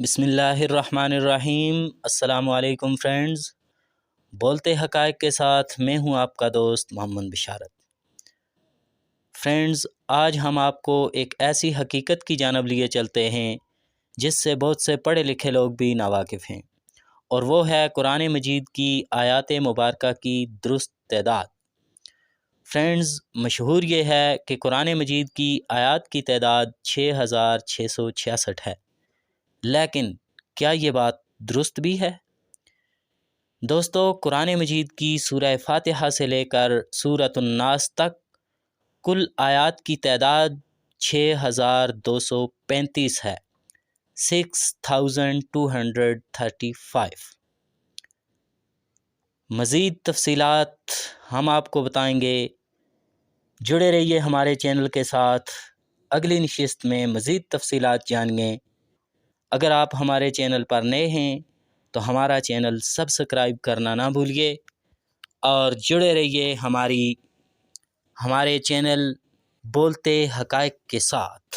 بسم اللہ الرحمن الرحیم۔ السلام علیکم فرینڈز، بولتے حقائق کے ساتھ میں ہوں آپ کا دوست محمد بشارت۔ فرینڈز، آج ہم آپ کو ایک ایسی حقیقت کی جانب لیے چلتے ہیں جس سے بہت سے پڑھے لکھے لوگ بھی ناواقف ہیں، اور وہ ہے قرآن مجید کی آیات مبارکہ کی درست تعداد۔ فرینڈز، مشہور یہ ہے کہ قرآن مجید کی آیات کی تعداد 6666 ہے، لیکن کیا یہ بات درست بھی ہے؟ دوستو، قرآن مجید کی سورہ فاتحہ سے لے کر سورۃ الناس تک کل آیات کی تعداد 6235 ہے، 6235۔ مزید تفصیلات ہم آپ کو بتائیں گے، جڑے رہیے ہمارے چینل کے ساتھ۔ اگلی نشست میں مزید تفصیلات جانیں۔ اگر آپ ہمارے چینل پر نئے ہیں تو ہمارا چینل سبسکرائب کرنا نہ بھولیے، اور جڑے رہیے ہمارے چینل بولتے حقائق کے ساتھ۔